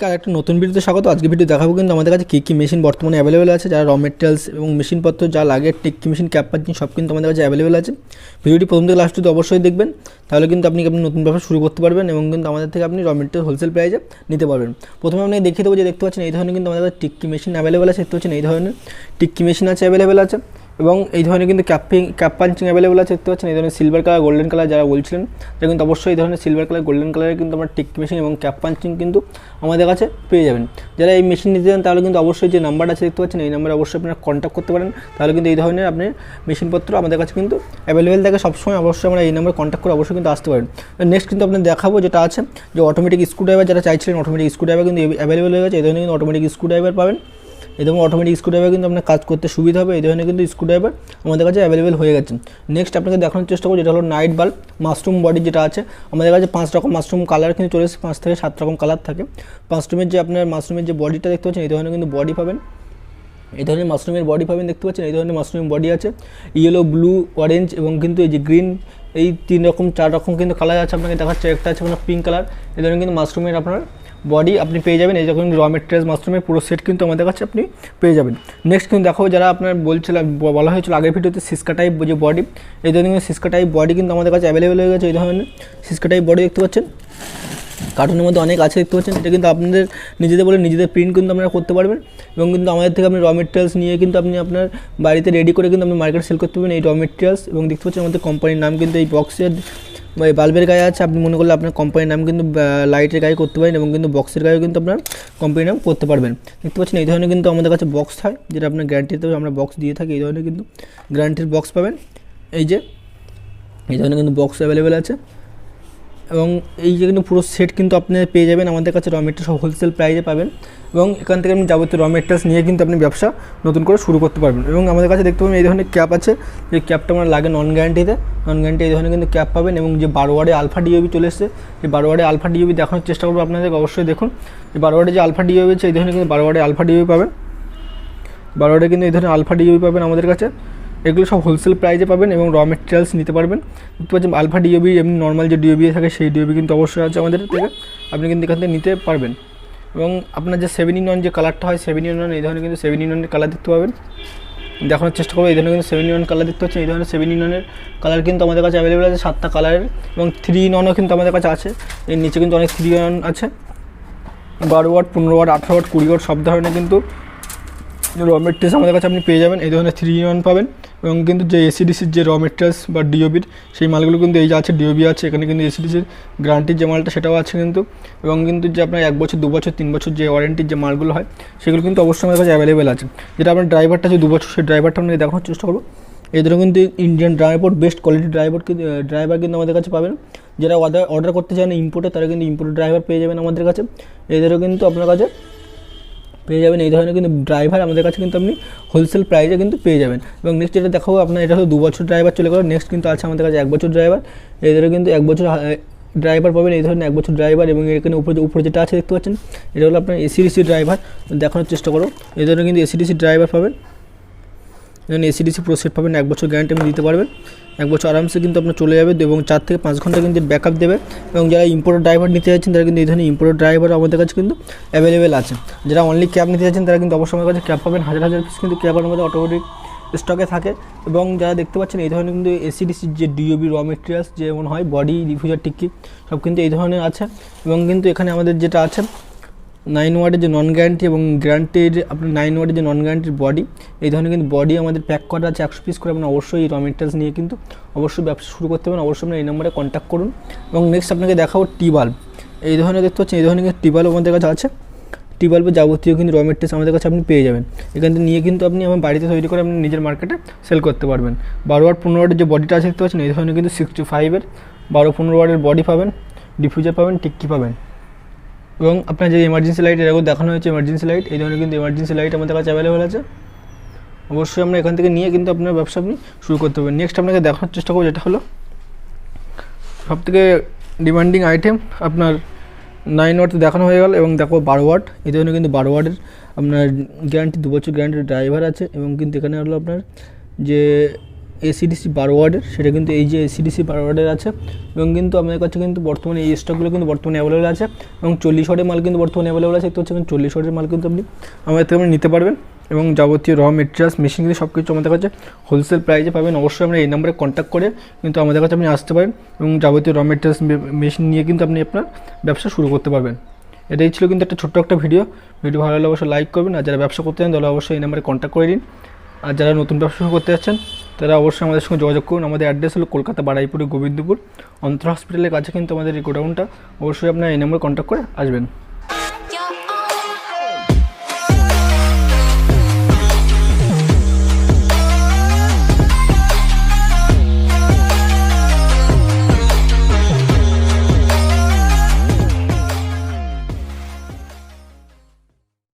সবাইকে আরেকটা নতুন ভিডিওতে স্বাগত। আজকে ভিডিও দেখাবো কিন্তু আমাদের কাছে কী মেশিন বর্তমানে অ্যাভেলেবেল আছে, যারা র মেটেরিয়ালস এবং মেশিনপত্র যা লাগে টিক্কি মেশিন, ক্যাপ পাঞ্চিং সব কিন্তু আমাদের কাছে অ্যাভেলেবেল আছে। ভিডিওটি প্রথম থেকে লাস্ট অবশ্যই দেখবেন, তাহলে কিন্তু আপনি নতুন ব্যবসা শুরু করতে পারবেন এবং কিন্তু আমাদের থেকে আপনি র মেটেরিয়াল হোলসেল প্রাইসে নিতে পারবেন। প্রথমে আপনি দেখিয়ে দেবো যে দেখতে পাচ্ছেন এই ধরনের কিন্তু আমাদের কাছে টিক্কি মেশিন অ্যাভেলেবেল আছে। দেখতে পাচ্ছেন এই ধরনের টিক্কি মেশিন আছে অ্যাভেলেবেল আছে এবং এই ধরনের কিন্তু ক্যাপ পাঞ্চিং অ্যাভেলেবেল আছে। দেখতে পাচ্ছেন এই ধরনের সিলভার কালার, গোল্ডেন কালার যারা বলছিলেন তারা কিন্তু অবশ্যই এই ধরনের সিলভার কালার, গোল্ডেন কালারের কিন্তু আমরা টিক্কি মেশিন এবং ক্যাপ পাঞ্চিং কিন্তু আমাদের কাছে পেয়ে যাবেন। যারা এই মেশিন নিতে চান তাহলে কিন্তু অবশ্যই যে নাম্বার আছে দেখতে পাচ্ছেন এই নাম্বারে অবশ্যই আপনারা কন্ট্যাক্ট করতে পারেন, তাহলে কিন্তু এই ধরনের আপনি মেশিনপত্র আমাদের কাছে কিন্তু অ্যাভেলেবেল থাকে সবসময়। অবশ্যই আমরা এই নাম্বারে কন্ট্যাক্ট করে অবশ্যই কিন্তু আসতে পারেন। নেক্সট কিন্তু আপনাদের দেখাবো যেটা আছে যে অটোমেটিক স্ক্রুড্রাইভার, যারা চাইছিলেন অটোমেটিক স্ক্রুড্রাইভার কিন্তু অ্যাভেলেবেল হয়ে গেছে। এই ধরনের কিন্তু অটোমেটিক স্ক্রুড্রাইভার পাবেন। এই ধরনের অটোমেটিক স্ক্রুড্রাইভার কিন্তু আপনার কাজ করতে সুবিধা হবে। এই ধরনের কিন্তু স্ক্রুড্রাইভার আমাদের কাছে অ্যাভেলেবেল হয়ে গেছে। নেক্সট আপনাকে দেখানোর চেষ্টা করবো যেটা হলো নাইট বাল্ব মাশরুম বডি, যেটা আছে আমাদের কাছে 5 রকম মাশরুম কালার কিন্তু চলে এসেছে, 5 থেকে 7 রকম কালার থাকে। মাশরুমের যে আপনার মাশরুমের যে বডিটা দেখতে পাচ্ছেন এই ধরনের কিন্তু বডি পাবেন। এই ধরনের মাশরুমের বডি পাবেন, দেখতে পাচ্ছেন এই ধরনের মাশরুমের বডি আছে, ইয়েলো, ব্লু, অরেঞ্জ এবং কিন্তু এই যে গ্রিন, এই 3 রকম 4 রকম কিন্তু কালার আছে। আপনাকে দেখাচ্ছে একটা আছে আপনার পিঙ্ক কালার। এই ধরনের কিন্তু মাশরুমের আপনার বডি আপনি পেয়ে যাবেন। এই যখন র মেটেরিয়ালস মাশরুমের পুরো সেট কিন্তু আমাদের কাছে আপনি পেয়ে যাবেন। নেক্সট কিন্তু দেখো যারা আপনার বলা হয়েছিল আগের ভিডিওতে সিস্কা টাইপ যে বডি, এই ধরনের সিস্কা টাইপ বডি কিন্তু আমাদের কাছে অ্যাভেলেবেল হয়ে গেছে। এই ধরনের সিস্কা টাইপ বডি দেখতে পাচ্ছেন কার্টুনের মধ্যে অনেক আছে দেখতে পাচ্ছেন। এটা কিন্তু আপনাদের নিজেদের বলে নিজেদের প্রিন্ট কিন্তু আপনারা করতে পারবেন এবং কিন্তু আমাদের থেকে আপনি র মেটেরিয়ালস নিয়ে কিন্তু আপনি আপনার বাড়িতে রেডি করে কিন্তু আপনি মার্কেটে সেল করতে পারবেন এই র মেটেরিয়ালস। এবং দেখতে পাচ্ছেন আমাদের কোম্পানির নাম কিন্তু এই বক্সের বা এই বাল্বের গায়ে আছে। আপনি মনে করলে আপনার কোম্পানির নাম কিন্তু লাইটের গায়ে করতে পারেন এবং কিন্তু বক্সের গায়েও কিন্তু আপনার কোম্পানির নাম করতে পারবেন। দেখতে পাচ্ছেন এই ধরনের কিন্তু আমাদের কাছে বক্স হয়, যেটা আপনার গ্যারান্টিতে আমরা বক্স দিয়ে থাকি। এই ধরনের কিন্তু গ্যারান্টির বক্স পাবেন। এই ধরনের কিন্তু বক্স অ্যাভেলেবেল আছে এবং এই যে কিন্তু পুরো সেট কিন্তু আপনি পেয়ে যাবেন আমাদের কাছে। র মেটেরিয়াল সব হোলসেল প্রাইসে পাবেন এবং এখান থেকে আপনি যাবতীয় র মেটেরিয়ালস নিয়ে কিন্তু আপনি ব্যবসা নতুন করে শুরু করতে পারবেন। এবং আমাদের কাছে দেখতে পাবেন এই ধরনের ক্যাপ আছে, যে ক্যাপটা আমরা লাগে নন গ্যারান্টিতে। নন গ্যারান্টি এই ধরনের কিন্তু ক্যাপ পাবেন এবং যে 12 ওয়াটের আলফা ডিওবি চলে এসেছে, এই 12 ওয়াটের আলফা ডিওবি দেখানোর চেষ্টা করবো আপনাদের। অবশ্যই দেখুন এই 12 ওয়াটের যে আলফা ডিওবি আছে, এই ধরনের কিন্তু 12 ওয়াটের আলফা ডিওবি পাবেন। 12 ওয়াটের কিন্তু এই ধরনের আলফা ডিওবি পাবেন আমাদের কাছে। এগুলো সব হোলসেল প্রাইসে পাবেন এবং র মেটেরিয়ালস নিতে পারবেন। দেখতে পাচ্ছেন আলফা ডিওবি, এমনি নর্মাল যে ডিওবি থাকে সেই ডিওবি কিন্তু অবশ্যই আছে আমাদের থেকে, আপনি কিন্তু এখান থেকে নিতে পারবেন। এবং আপনার যে 7-in-1 যে কালারটা হয় 7-in-1, এই ধরনের কিন্তু 7-in-1 কালার দেখতে পাবেন। দেখানোর চেষ্টা করবো এই ধরনের কিন্তু 7-in-1 কালার দেখতে পাচ্ছেন। এই ধরনের 7-in-1 কালার কিন্তু আমাদের কাছে অ্যাভেলেবেল আছে 7টা কালারের এবং 3-in-1ও কিন্তু আমাদের কাছে আছে। এর নিচে কিন্তু অনেক 3-in-1 আছে, 12 ওয়াট, 15 ওয়াট, 18 ওয়াট, 20 ওয়াট সব ধরনের কিন্তু র মেটেরিয়ালস আমাদের কাছে আপনি পেয়ে যাবেন। এই ধরনের 3-in-1 পাবেন এবং কিন্তু যে এসিডিসির যে র মেটেরিয়ালস বা ডিওবির সেই মালগুলো কিন্তু এই যে আছে, ডিওবি আছে এখানে, কিন্তু এসিডিসির গ্যারান্টির যে মালটা সেটাও আছে কিন্তু। এবং কিন্তু যে আপনার 1 বছর, 2 বছর, 3 বছর যে ওয়ারেন্টির যে মালগুলো হয় সেগুলো কিন্তু অবশ্যই আমাদের কাছে অ্যাভেলেবেল আছে। যেটা আপনার ড্রাইভারটা যে 2 বছর, সেই ড্রাইভারটা আপনাকে দেখানোর চেষ্টা করবো। এই ধরনের কিন্তু Indian driver, best quality driver কিন্তু আমাদের কাছে পাবেন। যারা অর্ডার করতে চান ইম্পোর্টে, তারা কিন্তু ইম্পোর্টের ড্রাইভার পেয়ে যাবেন আমাদের কাছে। এদেরও কিন্তু আপনার কাছে পেয়ে যাবেন। এই ধরনের কিন্তু ড্রাইভার আমাদের কাছে কিন্তু আপনি হোলসেল প্রাইসে কিন্তু পেয়ে যাবেন। এবং নেক্সট যেটা দেখাবো আপনার, এটা হলো 2 বছর ড্রাইভার চলে গেল। নেক্সট কিন্তু আছে আমাদের কাছে 1 বছর ড্রাইভার। এদেরও কিন্তু 1 বছর ড্রাইভার পাবেন, এই ধরনের 1 বছর ড্রাইভার। এবং এখানে উপরে যেটা আছে দেখতে পাচ্ছেন, এটা হলো আপনার এসিডিসি ড্রাইভার। দেখানোর চেষ্টা করো এই ধরনের কিন্তু এসিডিসি ড্রাইভার পাবেন। যেমন এসিডিসি প্রো সেট পাবেন, 1 বছর গ্যারান্টি আপনি দিতে পারবেন। 1 বছর আরামসে কিন্তু আপনার চলে যাবে এবং 4 থেকে 5 ঘন্টা কিন্তু ব্যাকআপ দেবে। এবং যারা ইম্পোর্টেড ড্রাইভার নিতে যাচ্ছেন তারা কিন্তু এই ধরনের ইম্পোর্টেড ড্রাইভার আমাদের কাছে কিন্তু অ্যাভেলেবেল আছে। যারা অনলি ক্যাব নিতে যাচ্ছেন তারা কিন্তু অবশ্যই আমাদের কাছে ক্যাব পাবেন। হাজার পিস কিন্তু ক্যাব আমাদের অটোমেটিক স্টকে থাকে। এবং যারা দেখতে পাচ্ছেন এই ধরনের কিন্তু এসিডিসির যে ডিওবি র মেটেরিয়ালস যেমন হয় বডি, ডিফিউজার, টিক্কি সব কিন্তু এই ধরনের আছে। এবং কিন্তু এখানে আমাদের যেটা আছে 9 ওয়াটের যে নন গ্যারান্টি এবং গ্যারান্টির আপনার 9 ওয়াটের যে নন গ্যারান্টির বডি, এই ধরনের কিন্তু বডি আমাদের প্যাক করা আছে 100 পিস করে। আপনি অবশ্যই এই র মেটেরিয়ালস নিয়ে কিন্তু অবশ্যই ব্যবসা শুরু করতে পারেন। অবশ্যই আপনার এই নম্বরে কন্ট্যাক্ট করুন। এবং নেক্সট আপনাকে দেখাবো টি বাল্ব। এই ধরনের দেখতে পাচ্ছেন এই ধরনের টি বাল্ব আমাদের কাছে আছে। টি বাল্বের যাবতীয় কিন্তু র মেটেরিয়ালস আমাদের কাছে আপনি পেয়ে যাবেন। এখান থেকে নিয়ে কিন্তু আপনি আমার বাড়িতে তৈরি করে আপনি নিজের মার্কেটে সেল করতে পারবেন। 12 ওয়াট, 15 ওয়াটের যে বডিটা আছে দেখতে পাচ্ছেন, এই ধরনের কিন্তু 65-এর 12-15 ওয়াটের বডি পাবেন, ডিফিউজার পাবেন, টিক্কি পাবেন। এবং আপনার যে এমার্জেন্সি লাইট, এরকম দেখানো হয়েছে এমার্জেন্সি লাইট, এই ধরনের কিন্তু এমার্জেন্সি লাইট আমাদের কাছে অ্যাভেলেবেল আছে। অবশ্যই আমরা এখান থেকে নিয়ে কিন্তু আপনার ব্যবসা আপনি শুরু করতে পারবেন। নেক্সট আপনাকে দেখানোর চেষ্টা করবো যেটা হলো সবথেকে ডিমান্ডিং আইটেম, আপনার 9 ওয়াট দেখানো হয়ে গেল। এবং দেখো 12 ওয়াট, এই ধরনের কিন্তু 12 ওয়াটের আপনার গ্যারান্টি, 2 বছর গ্যারান্টির ড্রাইভার আছে। এবং কিন্তু এখানে হলো আপনার যে এসিডিসি 12 ওয়ার্ডের, সেটা কিন্তু এই যে এসিডিসি 12 ওয়ার্ডের আছে এবং কিন্তু আমাদের কাছে কিন্তু বর্তমানে এই স্টকগুলো কিন্তু বর্তমানে অ্যাভেলেবল আছে এবং 40 ওয়ার্ডের মাল কিন্তু বর্তমানে অ্যাভেলেবল আছে। তো হচ্ছে 40 ওয়ার্ডের মাল কিন্তু আপনি আমাদের থেকে নিতে পারবেন এবং যাবতীয় মেটেরিয়ালস মেশিন কিন্তু সব কিছু আমাদের কাছে হোলসেল প্রাইসে পাবেন। অবশ্যই আমরা এই নাম্বারে কন্ট্যাক্ট করে কিন্তু আমাদের কাছে আপনি আসতে পারেন এবং যাবতীয় মেটেরিয়ালস মেশিন নিয়ে কিন্তু আপনি আপনার ব্যবসা শুরু করতে পারবেন। এটাই ছিল কিন্তু একটা ছোট্ট একটা ভিডিও ভালো লাগলে অবশ্যই লাইক করবেন, আর যারা ব্যবসা করতে চান তাহলে অবশ্যই এই নাম্বারে কন্ট্যাক্ট করে দিন। আর যারা নতুন ব্যবসা শুরু করতে যাচ্ছেন তারা অবশ্যই আমাদের সঙ্গে যোগাযোগ করুন। আমাদের অ্যাড্রেস হলো কলকাতা বারুইপুরে গোবিন্দপুর অন্তরা হসপিটালের কাছে কিন্তু আমাদের এই গোডাউনটা। অবশ্যই আপনারা এই নাম্বারে কন্ট্যাক্ট করে আসবেন।